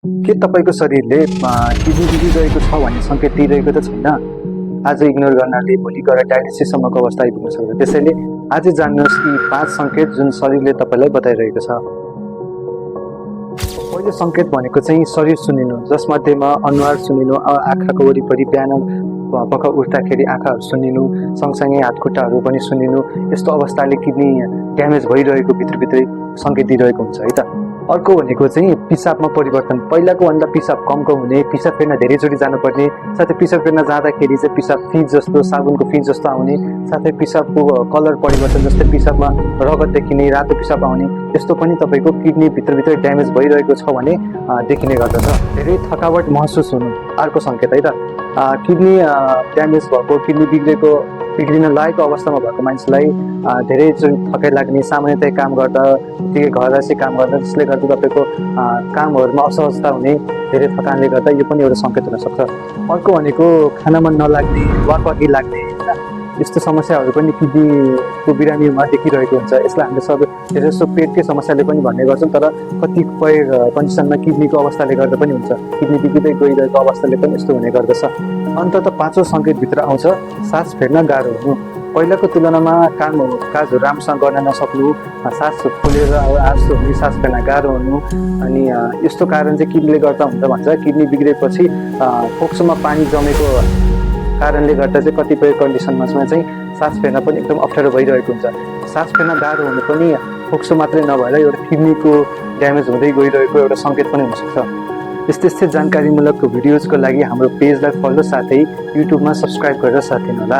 के तपाईको शरीरले किडनी बिग्रिरहेको छ भन्ने सङ्केत दिइरहेको त छैन? आज इग्नोर गर्नाले भोलि गएर डायलिसिससम्मको अवस्था आइपुग्न सक्छ। त्यसैले आज जान्नुहोस् यी 5 सङ्केत जुन शरीरले तपाईँलाई बताइरहेको छ। पहिलो सङ्केत भनेको चाहिँ शरीर सुन्निनु, जसमध्येमा अनुहार सुन्निनु, आँखाको वरिपरि बिहान पख उठ्दाखेरि आँखाहरू सुन्निनु, सँगसँगै हातखुट्टाहरू पनि सुन्निनु, यस्तो अवस्थाले किडनी ड्यामेज भइरहेको भित्रभित्रै सङ्केत दिइरहेको हुन्छ है त। अर्को भनेको चाहिँ पिसाबमा परिवर्तन, पहिलाको भन्दा पिसाब कम हुने, पिसाब फेर्न धेरैचोटि जानुपर्ने, साथै पिसाब फेर्न जाँदाखेरि चाहिँ पिसाब फिज जस्तो, साबुनको फिज जस्तो आउने, साथै पिसाबको कलर परिवर्तन, जस्तै पिसाबमा रगत देखिने, रातो पिसाब आउने, यस्तो पनि तपाईँको किडनी भित्रभित्रै ड्यामेज भइरहेको छ भने देखिने गर्दछ। धेरै थकावट महसुस हुनु अर्को सङ्केत है त। किडनी ड्यामेज भएको, किडनी बिग्रिन लागेको अवस्थामा भएको मान्छेलाई धेरै थकाइ लाग्ने, सामान्यतया काम गर्दा घर चाहिँ काम गर्दा, जसले गर्दा तपाईँको कामहरूमा असहजता हुने, धेरै थकानले गर्दा यो पनि एउटा सङ्केत हुनसक्छ। अर्को भनेको खाना मन नलाग्ने, वाकवाकी लाग्ने, यस्तो समस्याहरू पनि किडनीको बिरामीमा देखिरहेको हुन्छ। यसलाई हामीले सबै धेरै जस्तो पेटकै समस्याले पनि भन्ने गर्छौँ, तर कतिपय कन्डिसनमा किडनीको अवस्थाले गर्दा पनि हुन्छ। किडनी बिग्रिँदै गइरहेको अवस्थाले पनि यस्तो हुने गर्दछ। अन्ततः पाँचौँ सङ्केतभित्र आउँछ सास फेर्न गाह्रो हुनु। पहिलाको तुलनामा काजहरू राम्रोसँग गर्न नसक्नु, सास फुलेर आजस्तो हुने, सास फेर्न गाह्रो हुनु, अनि यस्तो कारण चाहिँ किडनीले गर्दा हुन्छ भन्छ। किडनी बिग्रेपछि फोक्सोमा पानी जमेको कारणले गर्दा चाहिँ कतिपय कन्डिसनमा चाहिँ सास फेर्न पनि एकदम अप्ठ्यारो भइरहेको हुन्छ। सास फेर्न गाह्रो हुनु पनि फोक्सो मात्रै नभएर एउटा किडनीको ड्यामेज हुँदै गइरहेको एउटा सङ्केत पनि हुनसक्छ। यस्तै जानकारीमूलक भिडियोजको लागि हाम्रो पेजलाई फलो साथै युट्युबमा सब्सक्राइब गरेर साथ दिनुहोला।